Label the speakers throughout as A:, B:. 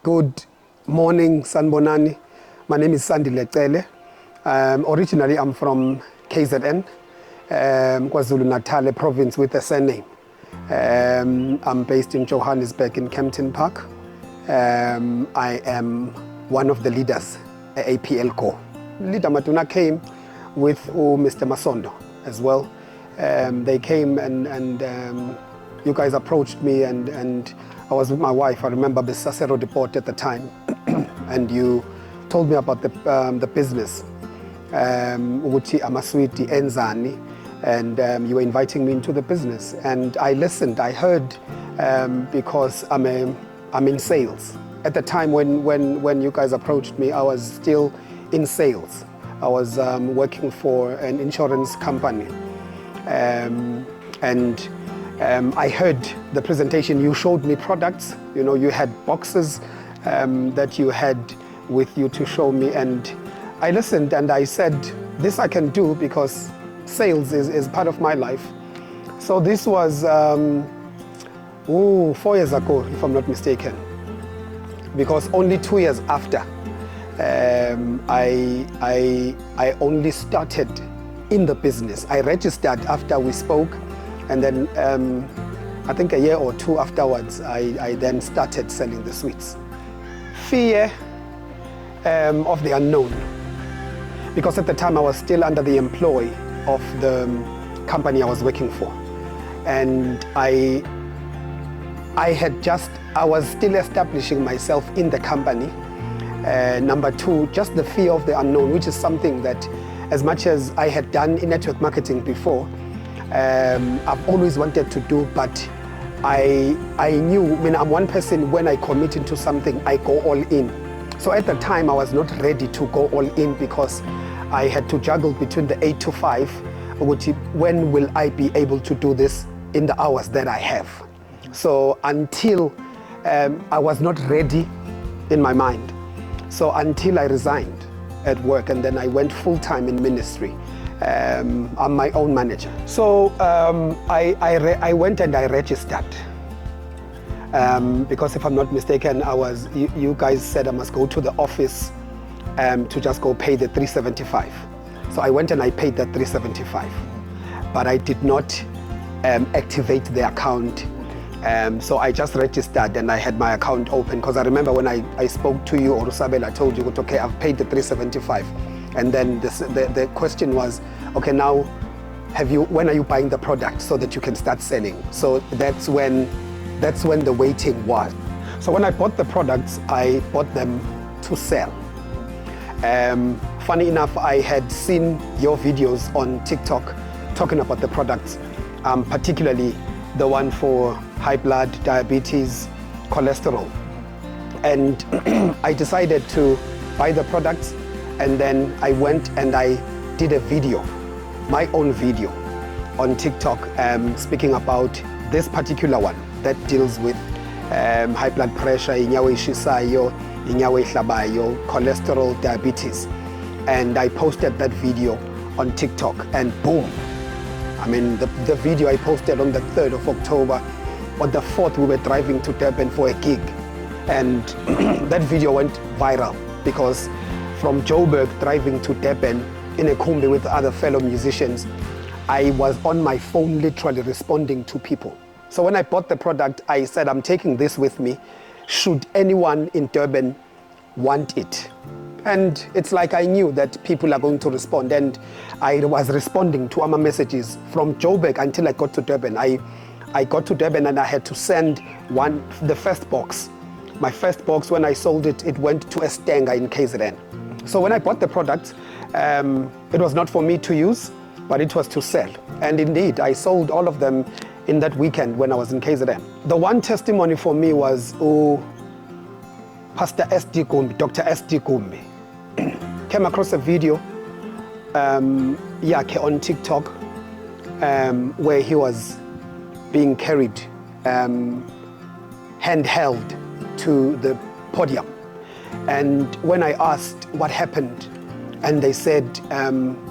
A: Good morning, Sanbonani. My name is Sandile Cele. Originally, I'm from KZN, KwaZulu-Natal, a province with a surname. I'm based in Johannesburg in Kempton Park. I am one of the leaders at APL Co. Leader Matuna came with Mr. Masondo as well. They came and you guys approached me and I was with my wife. I remember the Sasero report at the time and you told me about the business, Uguchi Amaswiti Enzani, and you were inviting me into the business. And I listened, I heard, because I'm in sales. At the time when you guys approached me, I was still in sales. I was working for an insurance company. I heard the presentation. You showed me products. You know, you had boxes that you had with you to show me, and I listened and I said, this I can do because sales is part of my life. So this was 4 years ago, if I'm not mistaken, because only 2 years after I only started in the business. I registered after we spoke, and then I think a year or two afterwards, I then started selling the sweets. Fear of the unknown, because at the time I was still under the employ of the company I was working for, and I was still establishing myself in the company. Number two, just the fear of the unknown, which is something that, as much as I had done in network marketing before, I've always wanted to do, but I knew, I'm one person, when I commit into something, I go all in. So at the time, I was not ready to go all in because I had to juggle between the 8 to 5, which, when will I be able to do this in the hours that I have? So until I was not ready in my mind. So until I resigned at work, and then I went full-time in ministry. I'm my own manager. So I went and I registered because, if I'm not mistaken, you guys said I must go to the office to just go pay the 375. So I went and I paid that 375, but I did not activate the account. So I just registered and I had my account open, because I remember when I spoke to you, or Rusabel, I told you, okay, I've paid the 375. And then the question was, okay, now when are you buying the product so that you can start selling? So that's when the waiting was. So when I bought the products, I bought them to sell. Funny enough, I had seen your videos on TikTok talking about the products, particularly the one for high blood, diabetes, cholesterol. And I decided to buy the products, and then I went and I did a video, my own video on TikTok, speaking about this particular one that deals with high blood pressure, inyawo ishisayo, inyawo ihlabayo, cholesterol, diabetes. And I posted that video on TikTok, and boom. The video I posted on the 3rd of October. On the 4th, we were driving to Durban for a gig. And that video went viral because from Joburg driving to Durban in a Kombi with other fellow musicians, I was on my phone literally responding to people. So when I bought the product, I said, I'm taking this with me. Should anyone in Durban want it? And it's like I knew that people are going to respond, and I was responding to my messages from Joburg until I got to Durban. I got to Durban and I had to send the first box. My first box, when I sold it, it went to a Stenga in KZN. So when I bought the product, it was not for me to use, but it was to sell. And indeed, I sold all of them in that weekend when I was in KZN. The one testimony for me was Pastor SD Gumbi, Dr. SD Gumbi. Came across a video on TikTok where he was being carried handheld to the podium. And when I asked what happened, and they said,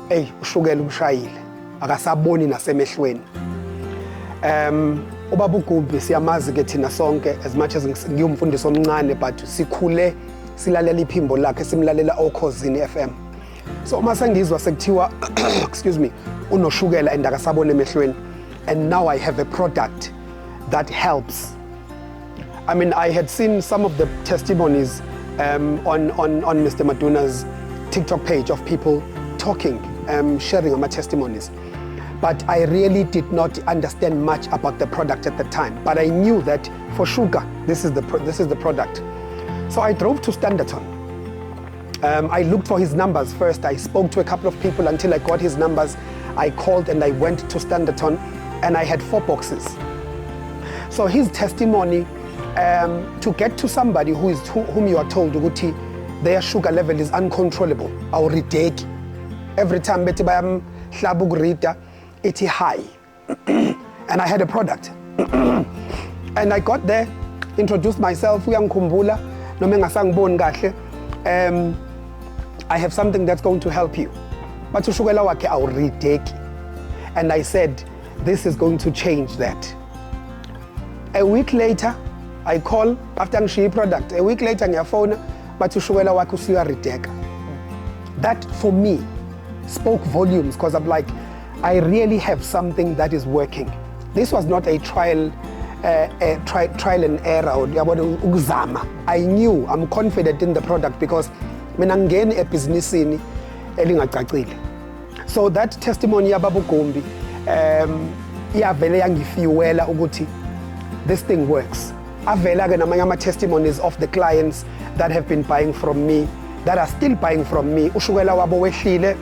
A: hey, ushukela umshayeli, akasaboni nasemehlweni. ubaba uGumbi siyamazi ke thina sonke as much as ngiyumfundisi omncane but sikhule silalela iphimbo lakhe simlalela Okhosini FM. So uma sengizwa sekuthiwa excuse me unoshukela endakasabone emehlweni, and now I have a product that helps. I mean, I had seen some of the testimonies on Mr. Maduna's TikTok page of people talking, sharing my testimonies. But I really did not understand much about the product at the time. But I knew that for sugar, this is the product. So I drove to Standerton. I looked for his numbers first. I spoke to a couple of people until I got his numbers. I called and I went to Standerton, and I had 4 boxes. So his testimony, to get to somebody whom you are told ukuthi their sugar level is uncontrollable, awurideki. Every time bethi bayamhlaba ukurida, it's high. And I had a product. And I got there, introduced myself, uyangikhumbula noma engasangiboni kahle, I have something that's going to help you. But ushukela wakhe awurideki. And I said, this is going to change that. A week later, I call after ngishiya product. A week later ngiyafona bathi ushukela wakhe usuyarideka. That for me spoke volumes, because I'm like, I really have something that is working. This was not a trial and error. I knew, I'm confident in the product because mina ngene ebhizinisini elingacacile. So that testimony yababa uGumbi iyavele yangifuela ukuthi this thing works. Avela ke namanye ama testimonies of the clients that have been buying from me, that are still buying from me. Ushukela wabo wehlile.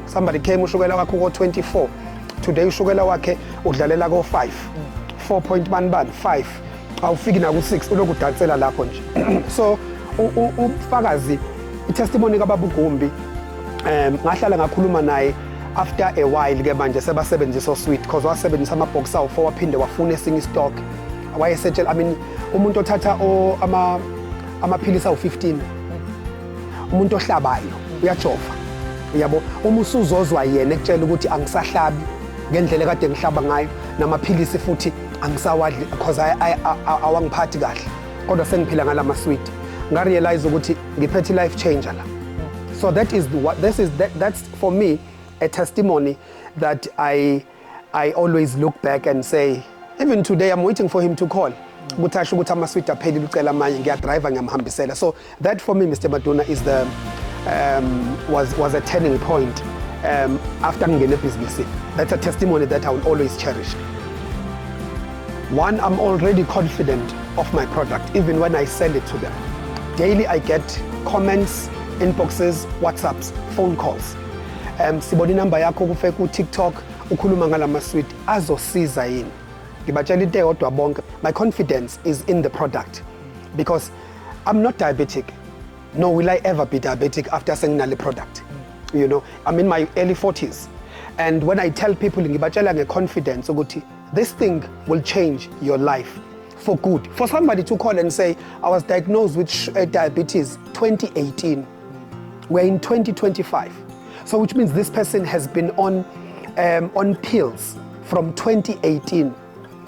A: Somebody came, ushukela wakhe ko 24. Today ushukela wakhe udlalela ko 5. 4.1 5. Awufiki na ku 6 uloku dansela lapho nje. So ufakazi i-testimony kababa uGumbi ngahlala ngakhuluma naye after a while ke manje sebasebenzisa sweet, because wasebenzisa ama-box awu 4 waphinde wafuna esinye stock. Wayesetshela, I mean, umuntu othatha amaphilisi awu 15, umuntu ohlabayo uyajova, uyabo. Uma usuzozwa yena ekutshela ukuthi angisahlabi ngendlela kade ngihlaba ngayo, namaphilisi futhi angisawadli because awangiphathi kahle, kodwa sengiphila ngalama sweet, ngarealize ukuthi ngiphethe life changer la. So that is that's for me a testimony that I always look back and say, even today I'm waiting for him to call. Ukuthi asho ukuthi ama-sweet aphelile ucela amanye, ngiyadrive ngiyamhambisela. So that for me, Mr. Maduna, is the was a turning point after ngene business. That's a testimony that I will always cherish. One, I'm already confident of my product, even when I sell it to them. Daily I get comments, inboxes, WhatsApps, phone calls. Sibona inamba yakho kufake ku TikTok ukhuluma ngalama sweet azosiza yini. Ngibatshela into eyodwa bonke, my confidence is in the product, because I'm not diabetic, nor will I ever be diabetic after senginale product. You know, I'm in my early 40s, and when I tell people ngibatshela ngeconfidence ukuthi this thing will change your life for good. For somebody to call and say I was diagnosed with diabetes 2018, we're in 2025, so which means this person has been on pills from 2018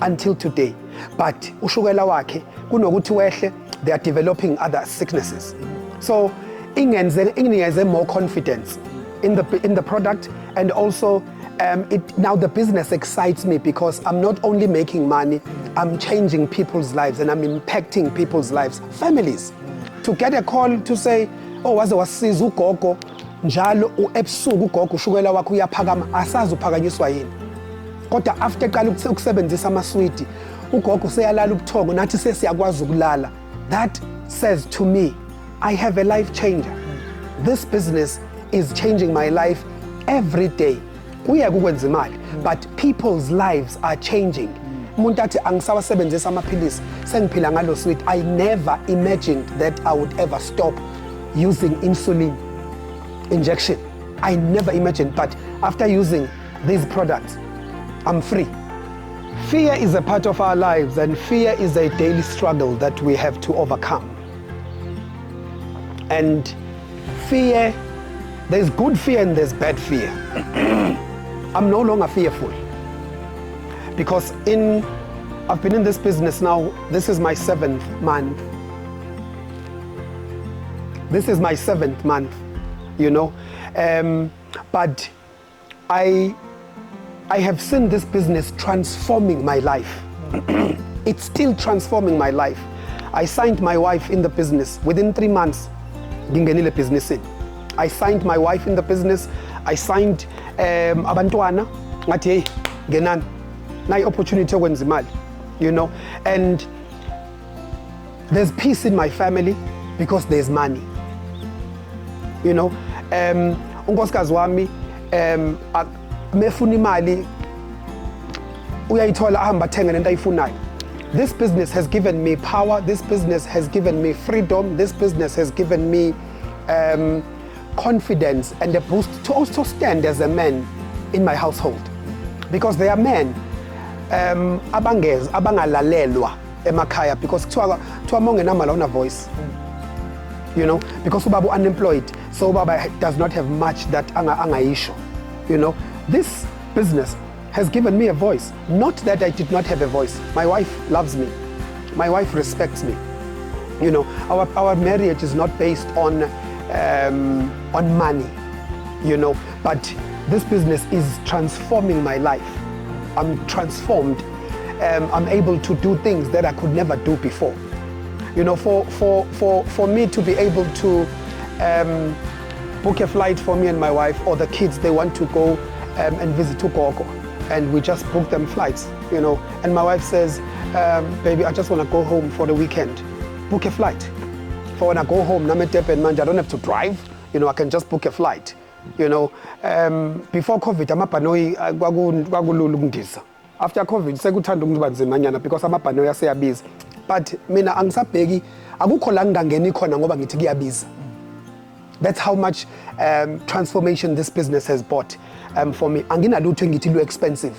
A: until today. But ushukela wakhe kunokuthi wehle, they are developing other sicknesses. So ingenze more confidence in the product, and also now the business excites me because I'm not only making money, I'm changing people's lives and I'm impacting people's lives, families. To get a call to say, oh, waze wasiza ugogo njalo ebusuku ugogo ushukela wakhe uyaphakama, asazi uphakanyiswa yini. Kodwa after qala ukusebenzisa ama-sweet, ugogo useyalala ubuthongo nathi sesiyakwazi ukulala. That says to me, I have a life changer. This business is changing my life every day. Kuya kukwenza imali, but people's lives are changing. Umuntu athi angisawasebenzisa amaphilisi, sengiphila ngalo sweet. I never imagined that I would ever stop using insulin injection. I never imagined, but after using these products, I'm free. Fear is a part of our lives, and fear is a daily struggle that we have to overcome. And fear, there's good fear and there's bad fear. I'm no longer fearful, because in I've been in this business now, this is my 7th month. This is my 7th month, you know. But I have seen this business transforming my life. It's still transforming my life. I signed my wife in the business. Within 3 months, ngingenile business. I signed my wife in the business. I signed abantwana. Ngathi hey, ngenani. Nayi opportunity yokwenza imali, you know. And there's peace in my family because there's money. You know, unkosikazi wami mefuna imali uyayithola ahamba athenga lento ayifunayo. This business has given me power. This business has given me freedom. This business has given me confidence and a boost to also stand as a man in my household, because there are men abangalalelwa emakhaya because kuthiwa mongenamali awuna voice, you know, because ubaba unemployed, so ubaba does not have much that angayisho, you know. This business has given me a voice. Not that I did not have a voice. My wife loves me. My wife respects me. You know, our marriage is not based on money, you know, but this business is transforming my life. I'm transformed. I'm able to do things that I could never do before. You know, for me to be able to book a flight for me and my wife, or the kids, they want to go and visit Ugogo, and we just book them flights, you know. And my wife says, baby, I just want to go home for the weekend. Book a flight. For when I go home, Nametepe and Manja, I don't have to drive, you know, I can just book a flight, you know. Before COVID, amabhanoyi kwakulula ukundiza. After COVID, sekuthanda ukuba nzima nyana because amabhanoyi aseyabiza. But mina angisabheki akukho la ngangeni khona ngoba ngithi kuyabiza. That's how much transformation this business has brought for me. Anginalutho ngithi lu expensive,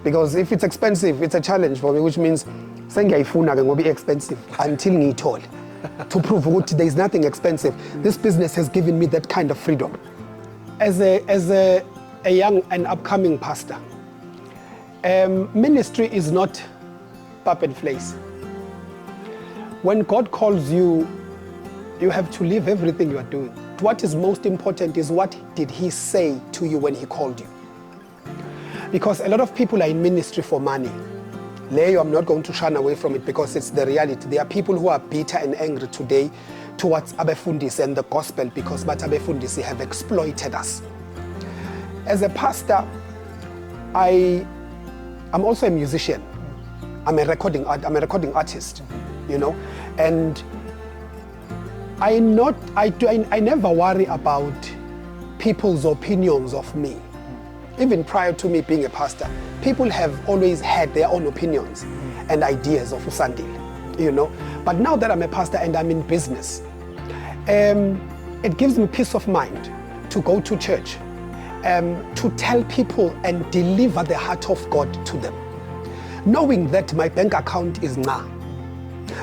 A: because if it's expensive, it's a challenge for me, which means sengiyayifuna ke ngoba expensive until ngiyithole. To prove that there is nothing expensive. This business has given me that kind of freedom. As a young and upcoming pastor, ministry is not pap and place. When God calls you, you have to leave everything you are doing. What is most important is what did he say to you when he called you? Because a lot of people are in ministry for money. Leo, I'm not going to shun away from it because it's the reality. There are people who are bitter and angry today towards Abefundisi and the gospel because Abefundisi have exploited us. As a pastor, I'm also a musician. I'm a recording artist, you know, and I never worry about people's opinions of me. Even prior to me being a pastor, people have always had their own opinions and ideas of Usandile, you know. But now that I'm a pastor and I'm in business, it gives me peace of mind to go to church, to tell people and deliver the heart of God to them, knowing that my bank account is nah.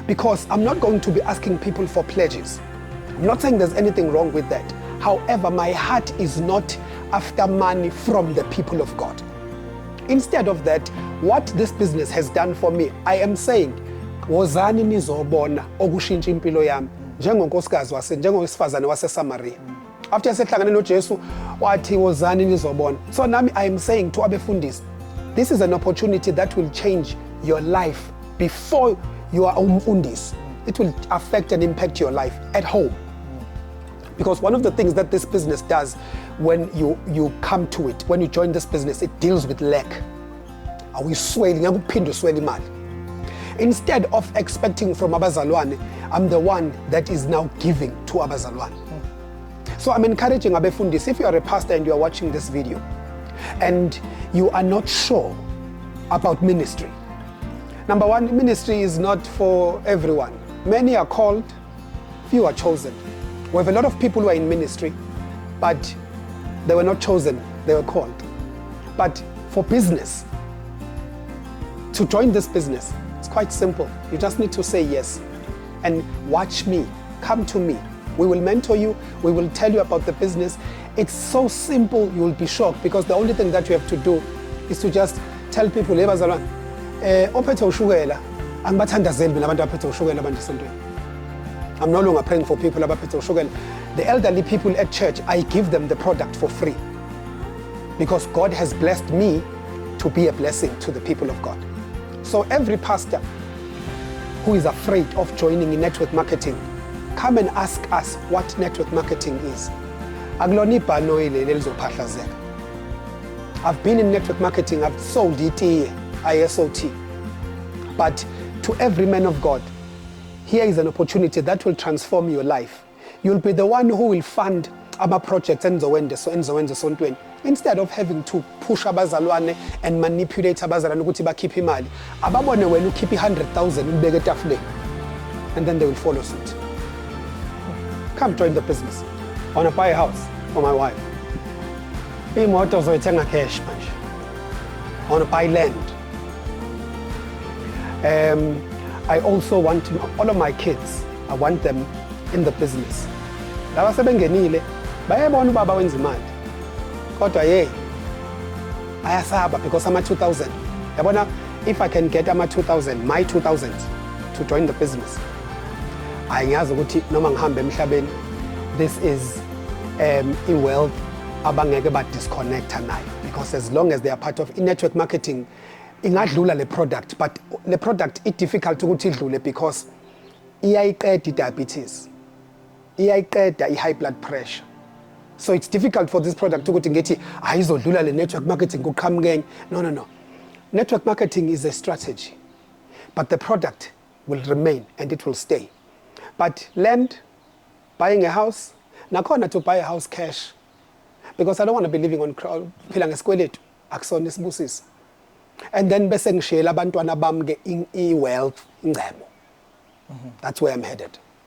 A: Because I'm not going to be asking people for pledges. I'm not saying there's anything wrong with that. However, my heart is not after money from the people of God. Instead of that, what this business has done for me, I am saying, wozani nizobona okushintsha impilo yami njengonkosikazi njengowesifazane waseSamaria. After sehlangane noJesu wathi wozani nizobona. So nami I am saying to Abefundisi, this is an opportunity that will change your life before you are umfundisi. It will affect and impact your life at home. Because one of the things that this business does when you come to it, when you join this business, it deals with lack. Are we swelling? Instead of expecting from abazalwane, I'm the one that is now giving to abazalwane. So I'm encouraging Abefundisi, if you are a pastor and you are watching this video and you are not sure about ministry. Number one, ministry is not for everyone. Many are called, few are chosen. We have a lot of people who are in ministry, but they were not chosen, they were called. But for business, to join this business, it's quite simple. You just need to say yes and watch me, come to me. We will mentor you, we will tell you about the business. It's so simple, you will be shocked because the only thing that you have to do is to just tell people, ophethe ushukela angibathandazeli mina abantu abaphethe ushukela manje esontweni. I'm no longer praying for people abaphethe ushukela. The elderly people at church, I give them the product for free because God has blessed me to be a blessing to the people of God. So every pastor who is afraid of joining in network marketing, come and ask us what network marketing is. I've been in network marketing, I've sold it, ISOT. But to every man of God, here is an opportunity that will transform your life. You'll be the one who will fund our projects instead of having to push abazalwane and manipulate abazalwane ukuthi bakhiphe imali. Ababone wena ukhiphe 100,000 ubeke etafuleni and then they will follow suit. Come join the business. I want to buy a house for my wife. Imoto zoyithenga cash manje. I want to buy land. I also want all of my kids, I want them in the business. Laba sebengenile bayabona ubaba wenza imali. Kodwa ayasaba because ama 2000. Yabona, if I can get ama 2000, my 2000 to join the business. Ayangazi ukuthi noma ngihambe emhlabeni, this is wealth abangeke ba disconnect nayo, because as long as they are part of network marketing ingadlula le product, but le product it difficult ukuthi idlule because iyayiqeda diabetes, iyayiqeda high blood pressure. So it's difficult for this product ukuthi ngithi ayizodlula le network marketing kuqhamukenye. No. Network marketing is a strategy, but the product will remain and it will stay. But land, buying a house, nakhona to buy a house cash, because I don't want to be living on phila ngesikweletu akusona isibusiso. And then bese ngishela abantwana bami ke wealth ingcebo. That's where I'm headed.